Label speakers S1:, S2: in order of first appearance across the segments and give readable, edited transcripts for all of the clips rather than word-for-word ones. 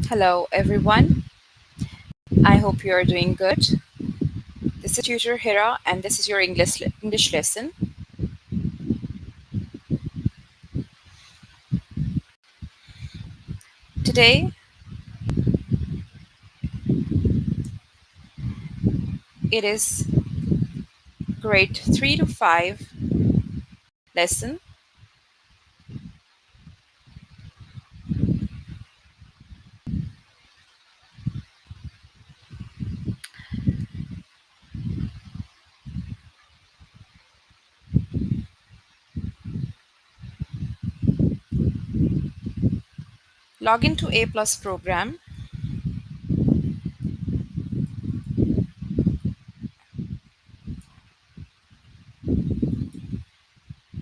S1: Hello, everyone. I hope you are doing good. This is tutor Hira, and this is your English lesson. Today, it is grade 3 to 5 lesson. Log into A Plus program.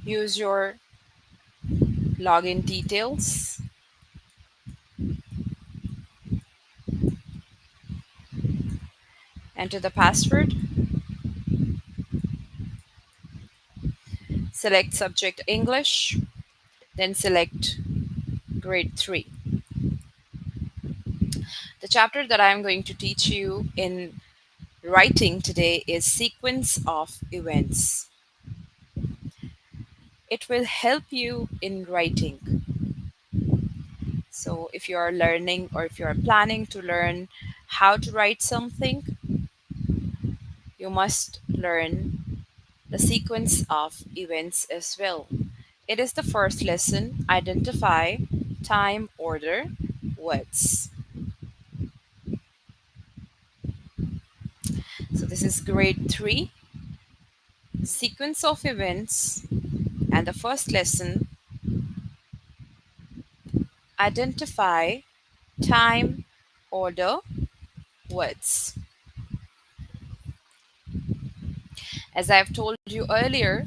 S1: Use your login details. Enter the password. Select subject English. Then select grade 3. The chapter that I am going to teach you in writing today is sequence of events. It will help you in writing. So, if you are learning or if you are planning to learn how to write something, you must learn the sequence of events as well. It is the first lesson: identify, time, order, words. So, this is grade 3, sequence of events, and the first lesson: identify, time, order, words. As I've told you earlier,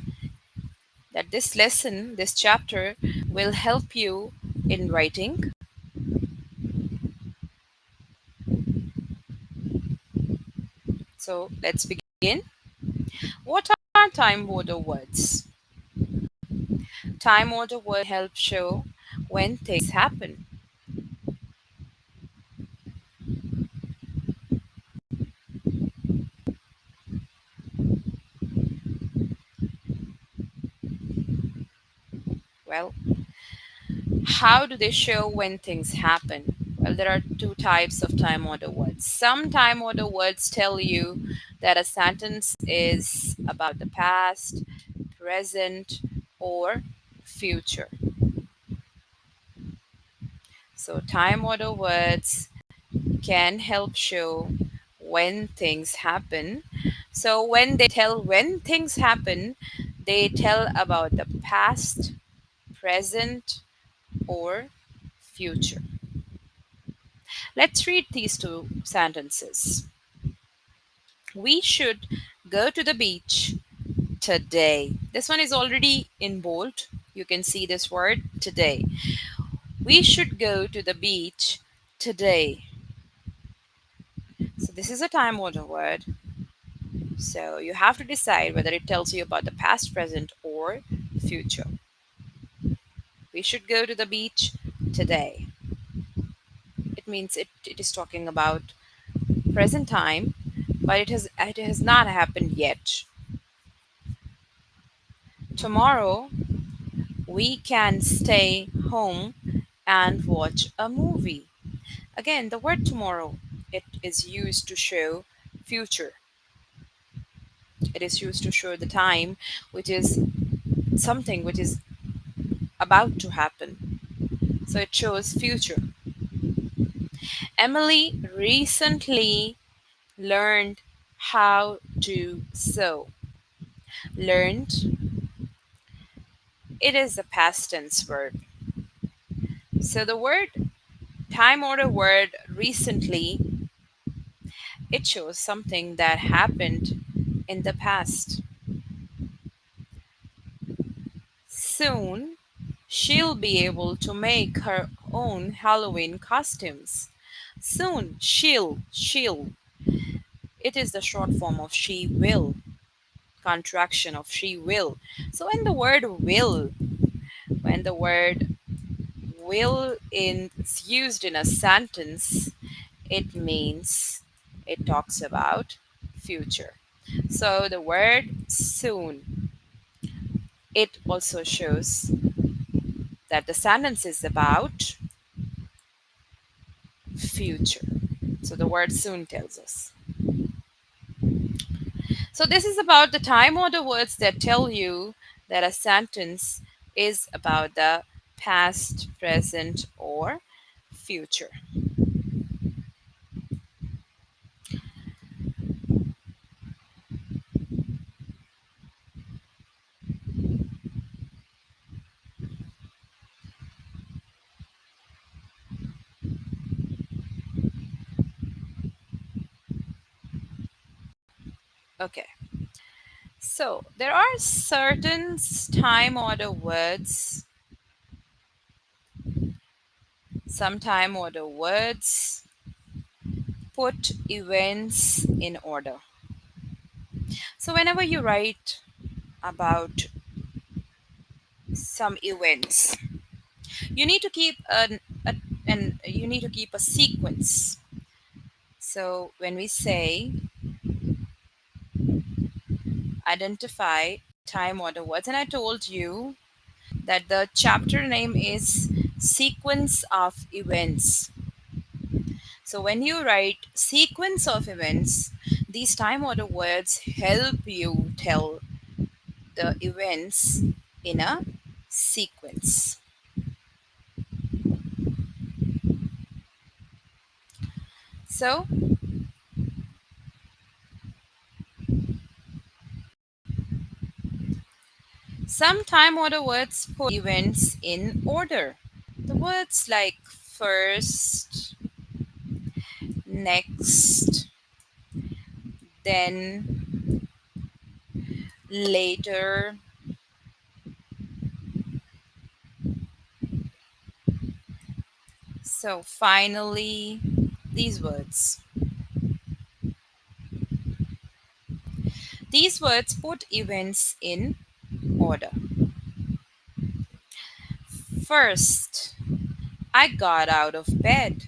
S1: that this lesson, this chapter, will help you in writing. So let's begin. What are time order words? Time order words help show when things happen. Well, how do they show when things happen? Well, there are two types of time order words. Some time order words tell you that a sentence is about the past, present, or future. So, time order words can help show when things happen. So, when they tell when things happen, they tell about the past, present, or future. Let's read these two sentences. We should go to the beach today. This one is already in bold. You can see this word today. We should go to the beach today. So, this is a time order word. So you have to decide whether it tells you about the past, present, or future. We should go to the beach today. It means it is talking about present time, but it has not happened yet. Tomorrow we can stay home and watch a movie. Again, the word tomorrow, it is used to show future. It is used to show the time, which is something which is about to happen. So it shows future. Emily recently learned how to sew. Learned, it is a past tense verb. So the word time order word recently, it shows something that happened in the past. Soon she'll be able to make her own Halloween costumes. Soon she'll. It is the short form of she will, contraction of she will. So when the word will is used in a sentence, it means it talks about future. So the word soon, it also shows that the sentence is about future. So the word soon tells us. So this is about the time order words that tell you that a sentence is about the past, present, or future. Okay. So there are certain time order words, some time order words put events in order. So whenever you write about some events, you need to keep an you need to keep a sequence. So when we say identify time order words, and I told you that the chapter name is sequence of events. So when you write sequence of events, these time order words help you tell the events in a sequence. So some time order words put events in order. The words like first, next, then, later. So finally, these words. These words put events in order. First, I got out of bed.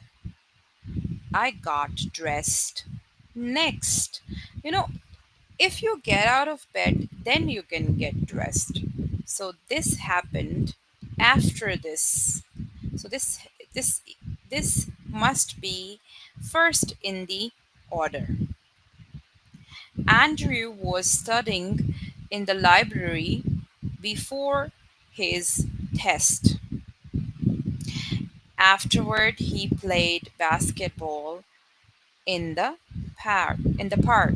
S1: I got dressed. Next, you know, if you get out of bed, then you can get dressed. So this happened after this. So this this must be first in the order. Andrew was studying in the library before his test. Afterward, he played basketball in the park.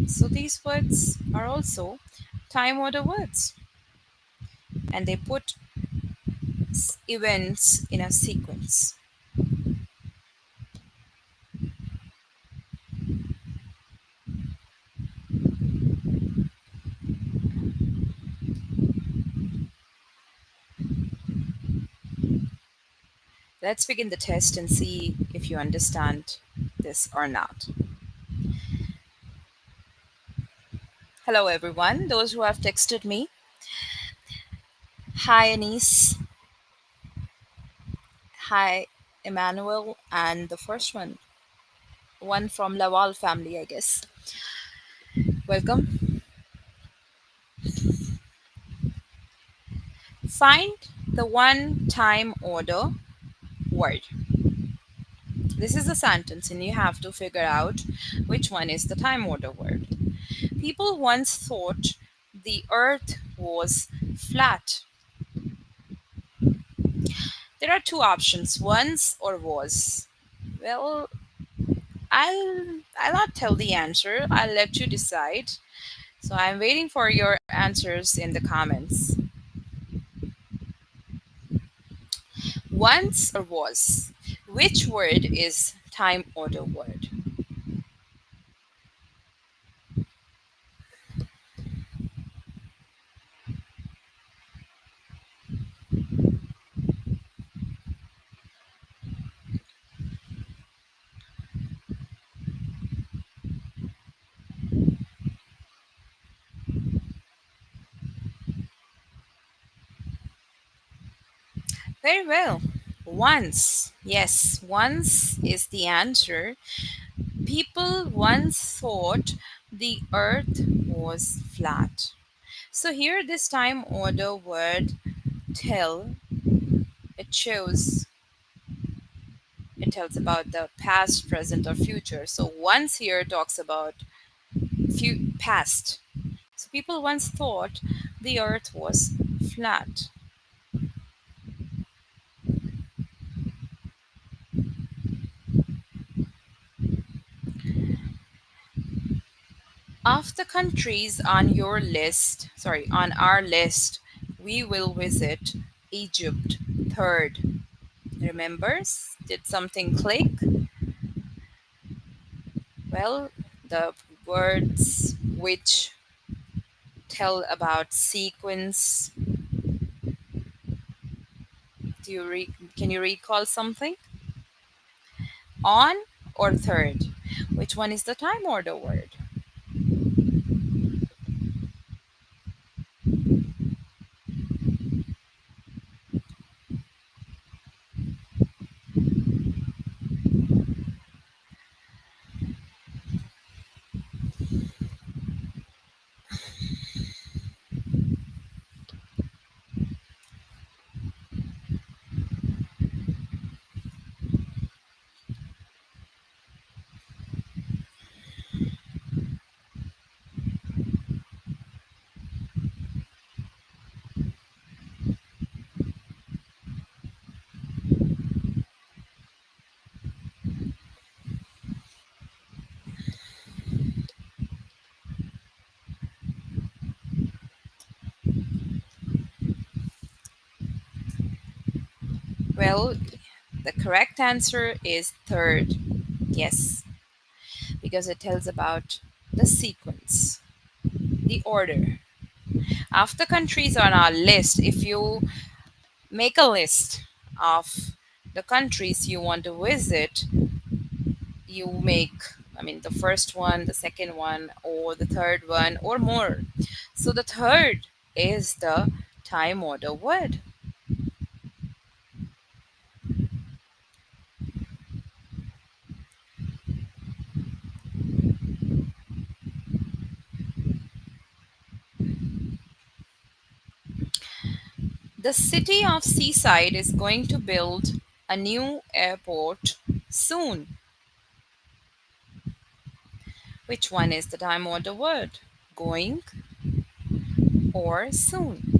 S1: So these words are also time order words, and they put events in a sequence. Let's begin the test and see if you understand this or not. Hello, everyone. Those who have texted me. Hi, Anise. Hi, Emmanuel. And the first one from Lawal family, I guess. Welcome. Find the one time order word. This is a sentence, and you have to figure out which one is the time order word. People once thought the earth was flat. There are two options, once or was. Well, I'll not tell the answer. I'll let you decide. So I'm waiting for your answers in the comments. Once or was. Which word is time order word? Very well. Once, yes, once is the answer. People once thought the earth was flat. So here, this time order word tell, it shows, it tells about the past, present, or future. So once here talks about past. So people once thought the earth was flat. Of the countries on your list, sorry, on our list, we will visit Egypt third. Remembers? Did something click? Well, the words which tell about sequence. Can you recall something? On or third? Which one is the time order word? Well, the correct answer is third. Yes, because it tells about the sequence, the order. After countries on our list, if you make a list of the countries you want to visit, you make, I mean, the first one, the second one, or the third one, or more. So the third is the time order word. The city of Seaside is going to build a new airport soon. Which one is the time order word? Going or soon?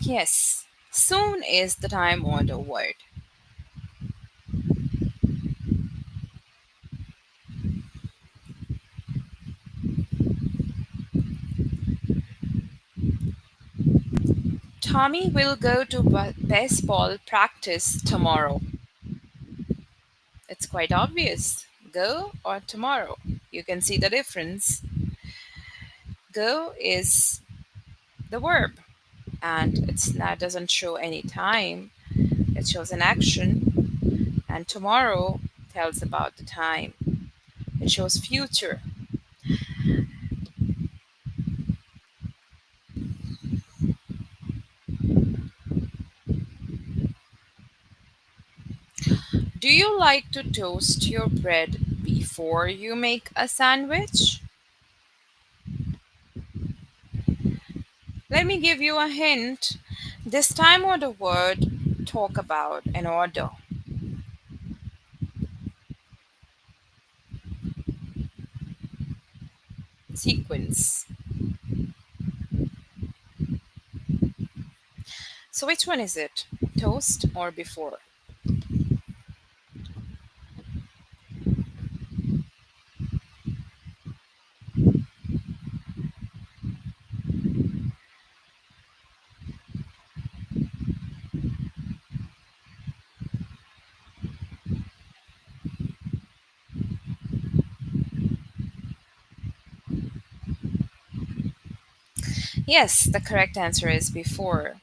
S1: Yes, soon is the time order word. Tommy will go to baseball practice tomorrow. It's quite obvious. Go or tomorrow. You can see the difference. Go is the verb, and it's not doesn't show any time. It shows an action, and tomorrow tells about the time. It shows future. Do you like to toast your bread before you make a sandwich? Let me give you a hint. This time or the word talk about an order, sequence. So which one is it? Toast or before? Yes, the correct answer is before.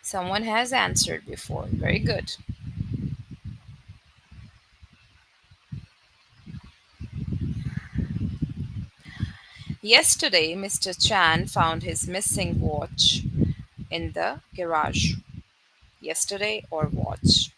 S1: Someone has answered before. Very good. Yesterday, Mr. Chan found his missing watch in the garage. Yesterday or watch?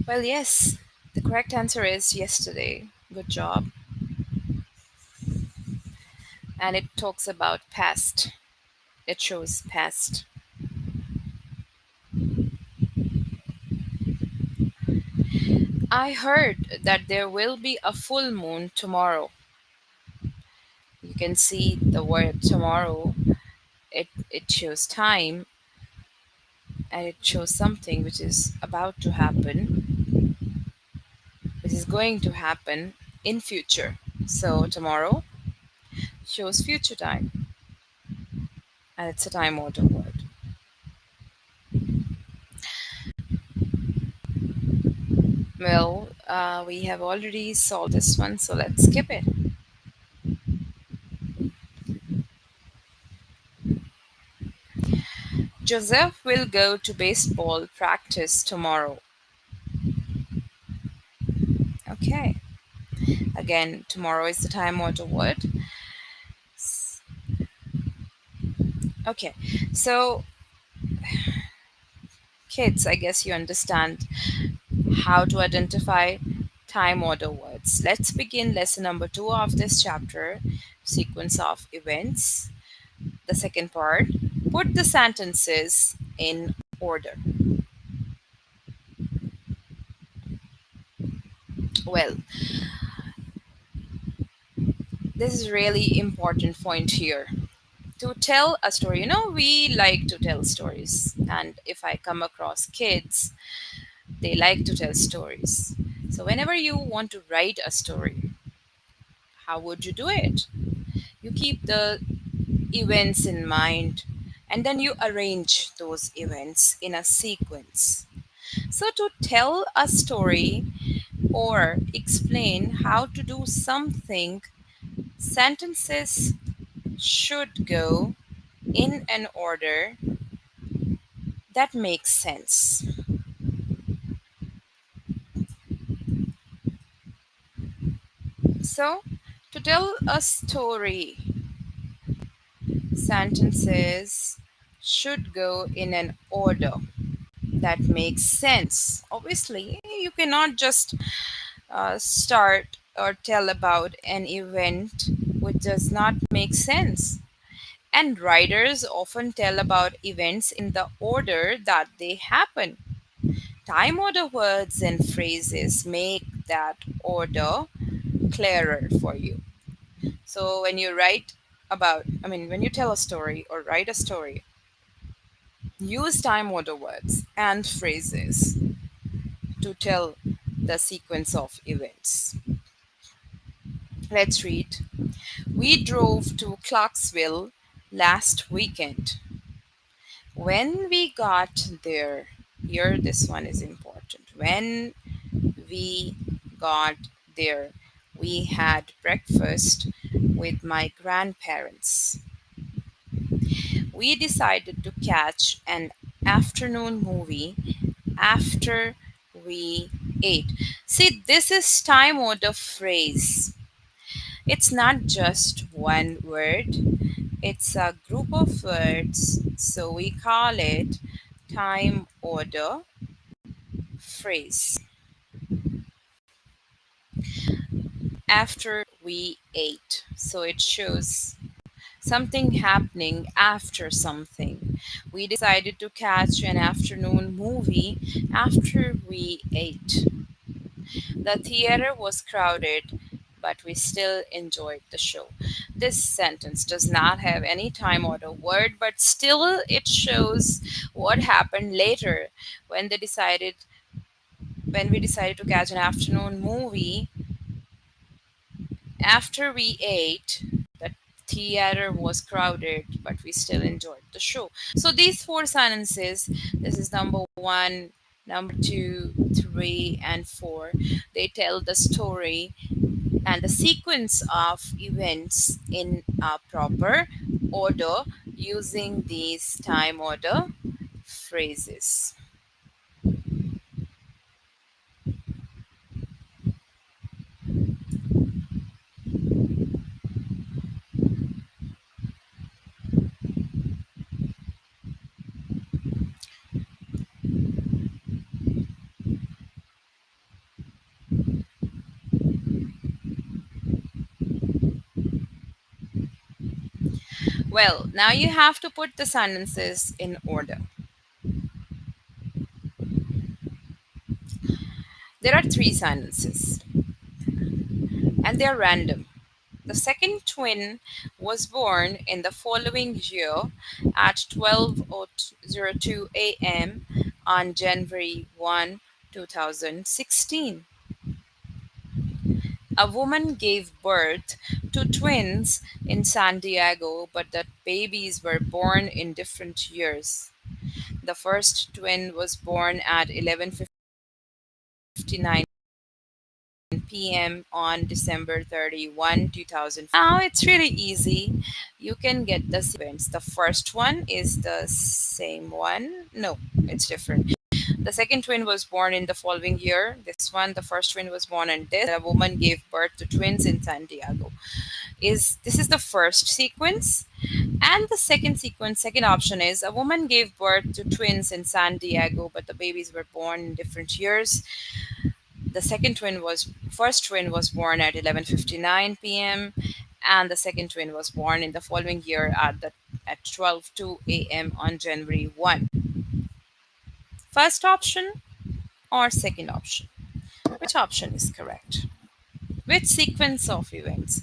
S1: Well, yes, the correct answer is yesterday. Good job. And it talks about past. It shows past. I heard that there will be a full moon tomorrow. You can see the word tomorrow. It shows time and it shows something which is about to happen, which is going to happen in future. So tomorrow shows future time and it's a time order word. Well, we have already solved this one, so let's skip it. Joseph will go to baseball practice tomorrow. Okay. Again, tomorrow is the time order word. Okay. So, kids, I guess you understand how to identify time order words. Let's begin lesson number 2 of this chapter, sequence of events. The second part, put the sentences in order. Well, this is really important point here. To tell a story, we like to tell stories. And if I come across kids, they like to tell stories. So whenever you want to write a story, how would you do it? You keep the events in mind and then you arrange those events in a sequence. So, to tell a story or explain how to do something, sentences should go in an order that makes sense. So, to tell a story, sentences should go in an order that makes sense. Obviously, you cannot just start or tell about an event which does not make sense. And writers often tell about events in the order that they happen. Time order words and phrases make that order clearer for you. So when you when you tell a story or write a story, use time order words and phrases to tell the sequence of events. Let's read. We drove to Clarksville last weekend. When we got there, here this one is important. When we got there, we had breakfast with my grandparents. We decided to catch an afternoon movie after we ate. See, this is time order phrase. It's not just one word, it's a group of words, so we call it time order phrase. after we ate. So it shows something happening after something. We decided to catch an afternoon movie after we ate. The theater was crowded, but we still enjoyed the show. This sentence does not have any time or the word, but still it shows what happened later when they decided when we decided to catch an afternoon movie after we ate. The theater was crowded, but we still enjoyed the show. So these four sentences, this is number one, number two, three, and four. They tell the story and the sequence of events in a proper order using these time order phrases. Well, now you have to put the sentences in order. There are three sentences and they are random. The second twin was born in the following year at 12:02 a.m. on January 1, 2016. A woman gave birth to twins in San Diego, but the babies were born in different years. The first twin was born at 11:59 p.m. on December 31, 2000. Now it's really easy. You can get the sequence. The first one is the same one. No, it's different. The second twin was born in the following year. This one, the first twin was born in this. A woman gave birth to twins in San Diego. Is this is the first sequence, and the second sequence, second option is a woman gave birth to twins in San Diego, but the babies were born in different years. The first twin was born at 11:59 p.m. and the second twin was born in the following year at 12:02 a.m. on January 1. First option or second option? Which option is correct? Which sequence of events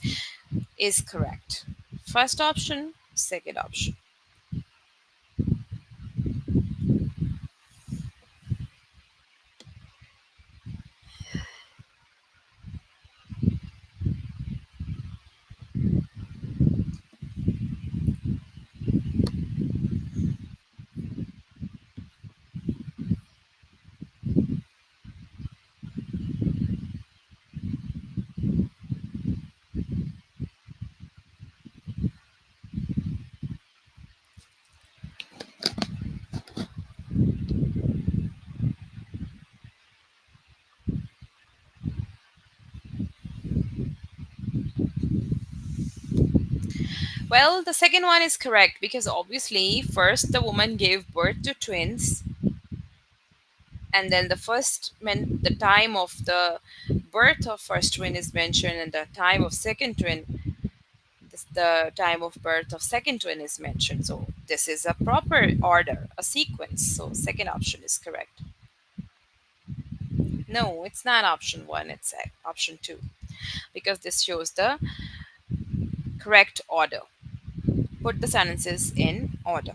S1: is correct? First option, second option. Well, the second one is correct because obviously, first the woman gave birth to twins, and then the time of the birth of first twin is mentioned, and the time of second twin, the time of birth of second twin is mentioned. So this is a proper order, a sequence. So second option is correct. No, it's not option one. It's option two because this shows the correct order. Put the sentences in order.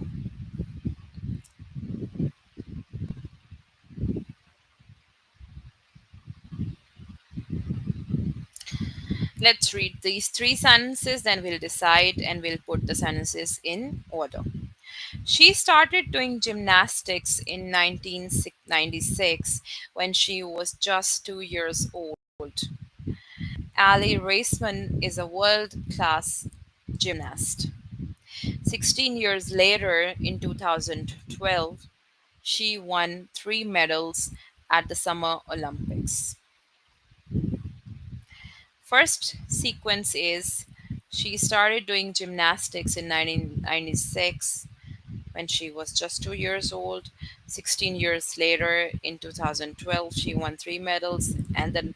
S1: Let's read these three sentences, then we'll decide and we'll put the sentences in order. She started doing gymnastics in 1996 when she was just 2 years old. Ali Raceman is a world class gymnast. 16 years later, in 2012, she won three medals at the Summer Olympics. First sequence is she started doing gymnastics in 1996 when she was just 2 years old. 16 years later, in 2012, she won three medals. And the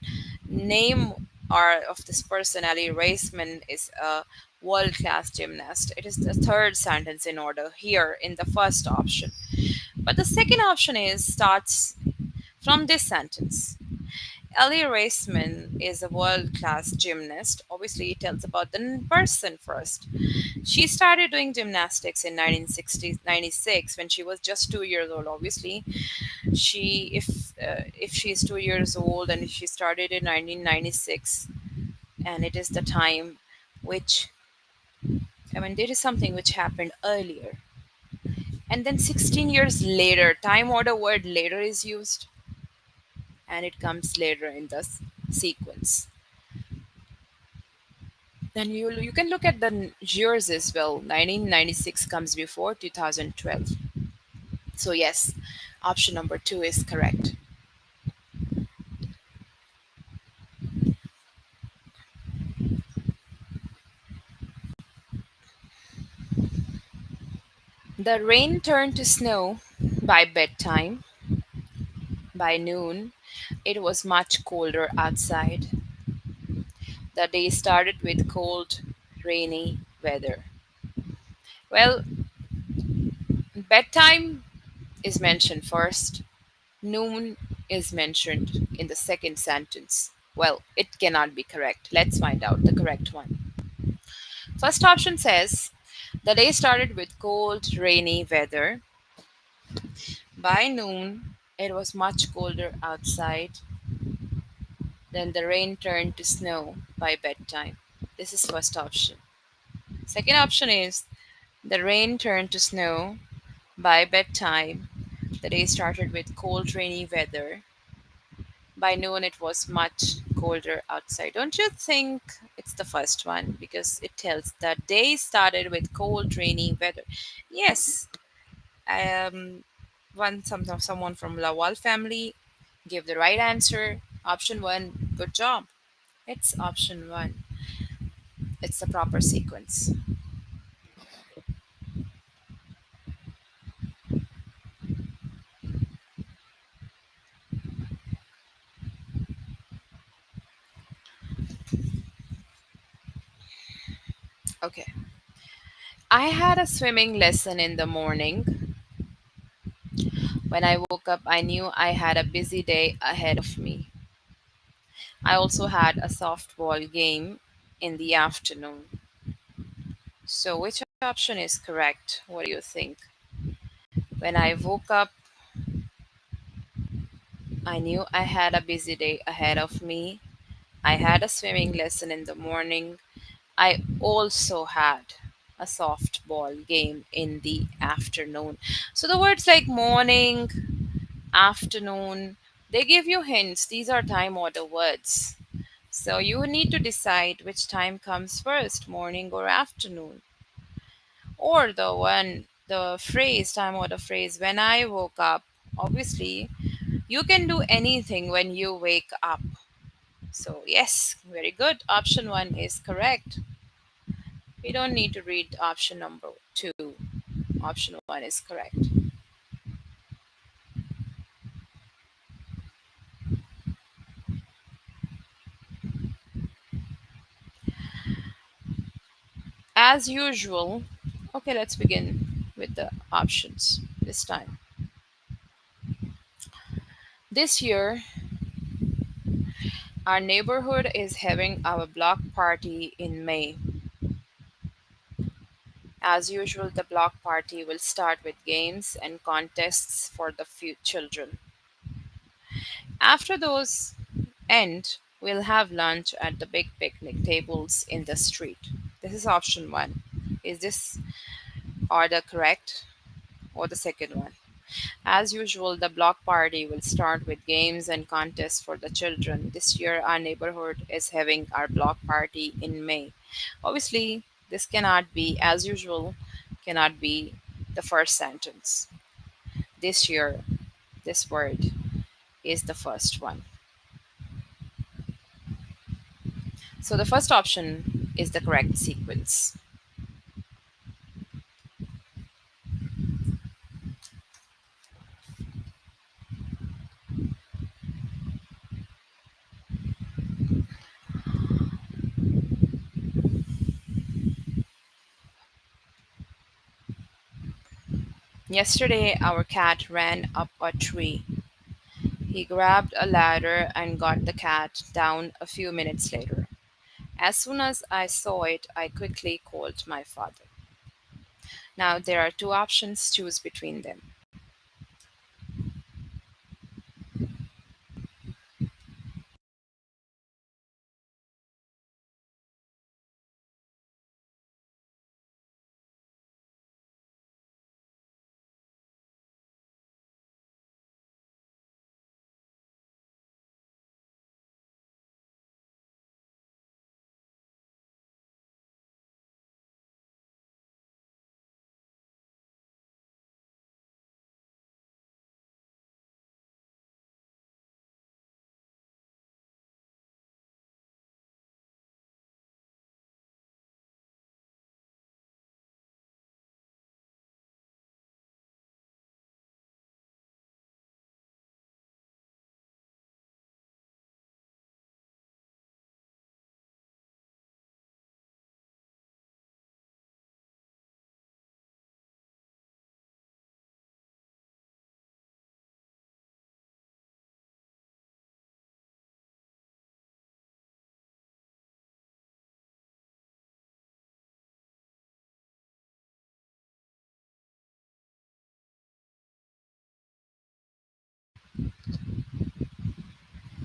S1: name or of this person, Ali Raisman, is a world class gymnast. It is the third sentence in order here in the first option. But the second option is starts from this sentence. Ali Raisman is a world class gymnast. Obviously, it tells about the person first. She started doing gymnastics in 1996 when she was just 2 years old. Obviously, if she's 2 years old and she started in 1996, and it is the time which, I mean, there is something which happened earlier, and then 16 years later, time order word later is used, and it comes later in the sequence. Then you can look at the years as well. 1996 comes before 2012. So yes, option number 2 is correct. The rain turned to snow by bedtime. By noon, it was much colder outside. The day started with cold, rainy weather. Well, bedtime is mentioned first, noon is mentioned in the second sentence. Well, it cannot be correct. Let's find out the correct one. First option says the day started with cold, rainy weather. By noon, it was much colder outside. Then the rain turned to snow by bedtime. This is first option. Second option is the rain turned to snow by bedtime. The day started with cold, rainy weather. By noon, it was much colder outside. Don't you think it's the first one? Because it tells the day started with cold, rainy weather. Yes, um, someone from Lawal family gave the right answer. Option one. Good job. It's option one. It's the proper sequence. Okay. I had a swimming lesson in the morning. When I woke up, I knew I had a busy day ahead of me. I also had a softball game in the afternoon. So, which option is correct? What do you think? When I woke up, I knew I had a busy day ahead of me. I had a swimming lesson in the morning. I also had a softball game in the afternoon. So, the words like morning, afternoon, they give you hints. These are time order words. So you need to decide which time comes first, morning or afternoon. Or the phrase, time order phrase, when I woke up. Obviously, you can do anything when you wake up. So, yes, very good. Option one is correct. We don't need to read option number two. Option one is correct. As usual, okay, let's begin with the options this time. This year, our neighborhood is having our block party in May. As usual, the block party will start with games and contests for the few children. After those end, we'll have lunch at the big picnic tables in the street. This is option one. Is this order correct or the second one? As usual, the block party will start with games and contests for the children. This year, our neighborhood is having our block party in May. Obviously, this cannot be, as usual, cannot be the first sentence. This year, this word is the first one. So the first option is the correct sequence. Yesterday, our cat ran up a tree. He grabbed a ladder and got the cat down a few minutes later. As soon as I saw it, I quickly called my father. Now, there are two options, choose between them.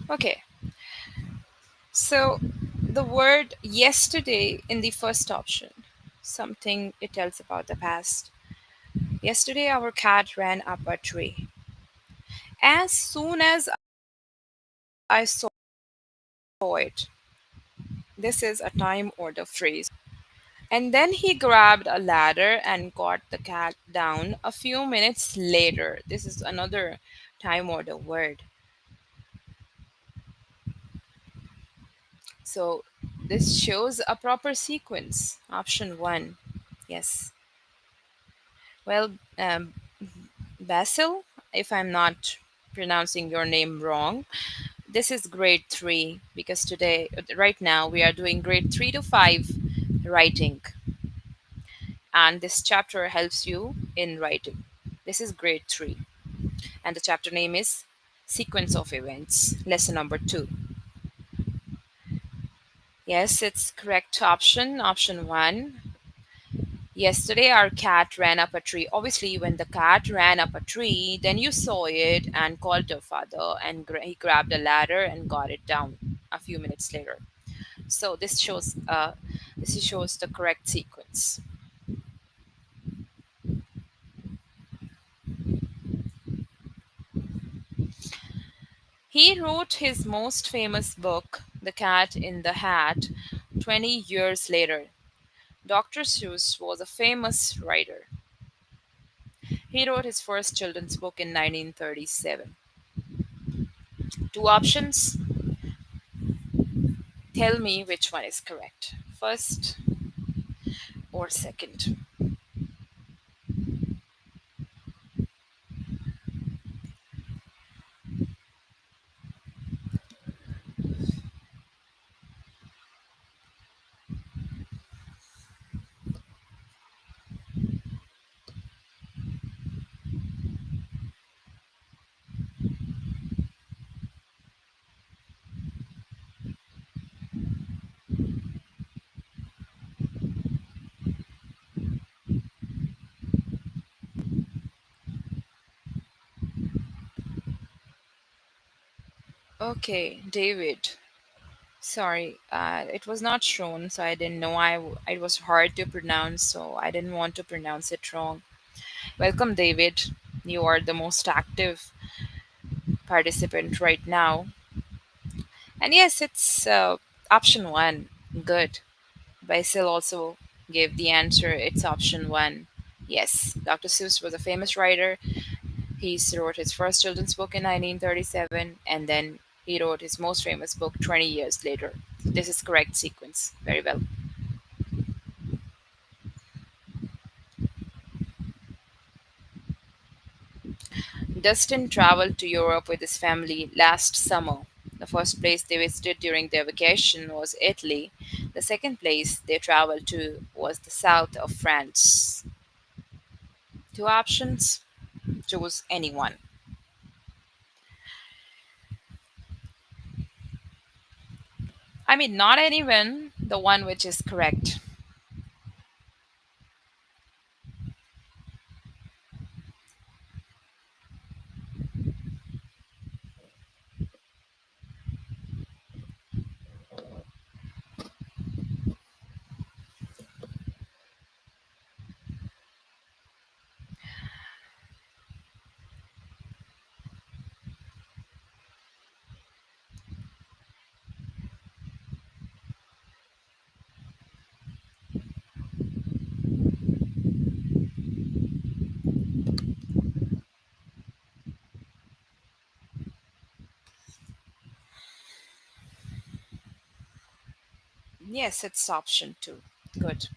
S1: Okay, so the word yesterday in the first option, something it tells about the past. Yesterday, our cat ran up a tree. As soon as I saw it, this is a time order phrase. And then he grabbed a ladder and got the cat down a few minutes later. This is another time order word. So this shows a proper sequence. Option one. Yes. Well, Basil, if I'm not pronouncing your name wrong, this is grade three because today, right now, we are doing grade three to five writing, and this chapter helps you in writing. This is grade three, and the chapter name is Sequence of Events, lesson number two. Yes, it's correct option. Option one. Yesterday, our cat ran up a tree. Obviously, when the cat ran up a tree, then you saw it and called your father, and he grabbed a ladder and got it down a few minutes later. So this shows the correct sequence. He wrote his most famous book, The Cat in the Hat, 20 years later. Dr. Seuss was a famous writer. He wrote his first children's book in 1937. Two options. Tell me which one is correct. First or second. Okay, David. Sorry, it was not shown, so I didn't know. It was hard to pronounce, so I didn't want to pronounce it wrong. Welcome, David. You are the most active participant right now. And yes, it's option one. Good. Basil also gave the answer. It's option one. Yes, Dr. Seuss was a famous writer. He wrote his first children's book in 1937, and then he wrote his most famous book 20 years later. This is correct sequence. Very well. Dustin traveled to Europe with his family last summer. The first place they visited during their vacation was Italy. The second place they traveled to was the south of France. Two options. Choose anyone. I mean, not anyone, the one which is correct. Yes, it's option two. Good.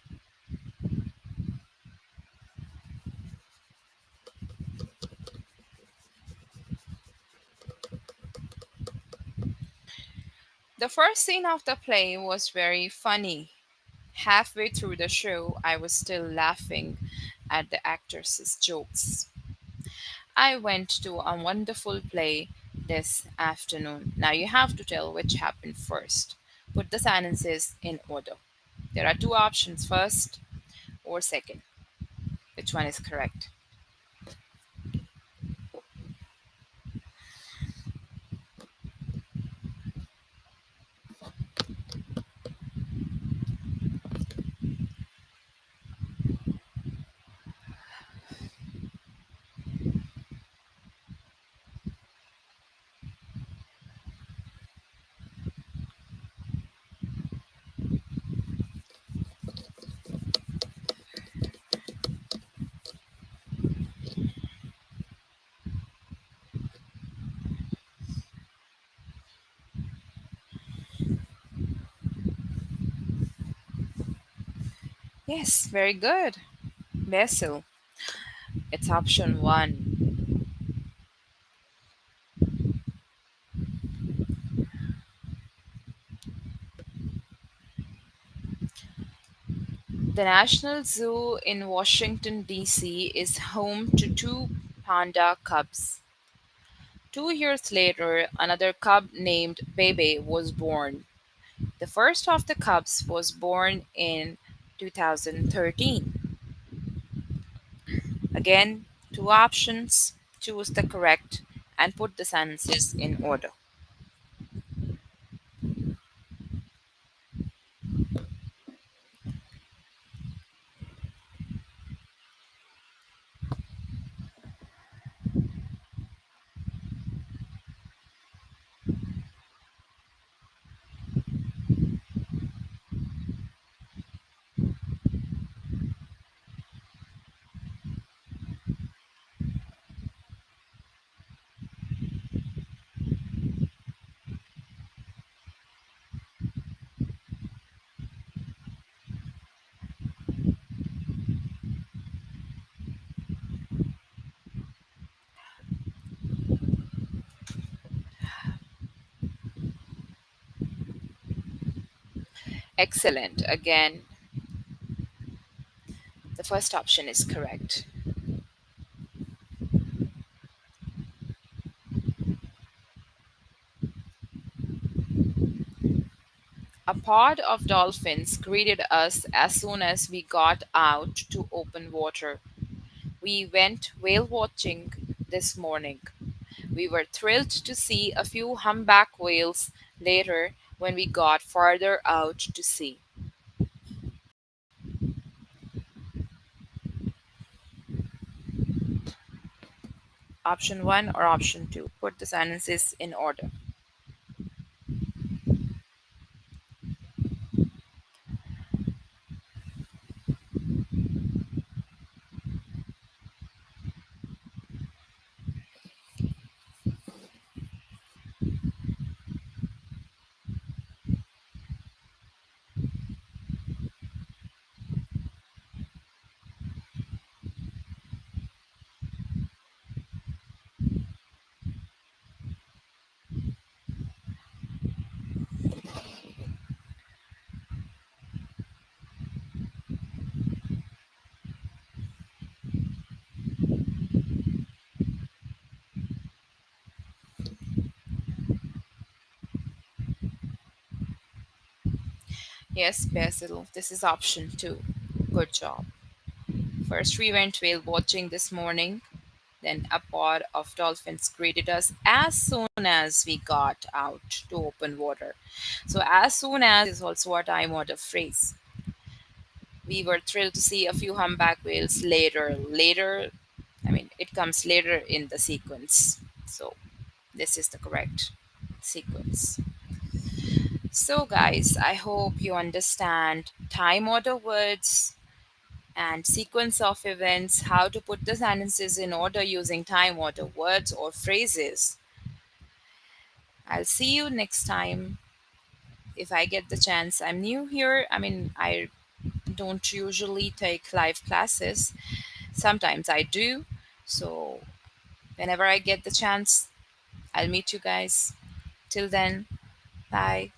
S1: The first scene of the play was very funny. Halfway through the show, I was still laughing at the actresses' jokes. I went to a wonderful play this afternoon. Now you have to tell which happened first. Put the sentences in order. There are two options, first or second. Which one is correct? Yes, very good. Basil. It's option one. The National Zoo in Washington, D.C. is home to two panda cubs. 2 years later, another cub named Bebe was born. The first of the cubs was born in 2013. Again, two options. Choose the correct and put the sentences in order. Excellent. Again, the first option is correct. A pod of dolphins greeted us as soon as we got out to open water. We went whale watching this morning. We were thrilled to see a few humpback whales later when we got farther out to sea. Option 1 or option 2. Put the sentences in order. Yes, Basil, this is option two. Good job. First, we went whale watching this morning. Then, a pod of dolphins greeted us as soon as we got out to open water. So, as soon as is also a time order phrase. We were thrilled to see a few humpback whales later. Later, I mean, it comes later in the sequence. So, this is the correct sequence. So, guys, I hope you understand time order words and sequence of events, how to put the sentences in order using time order words or phrases. I'll see you next time if I get the chance. I'm new here. I mean, I don't usually take live classes. Sometimes I do. So, whenever I get the chance, I'll meet you guys. Till then, bye.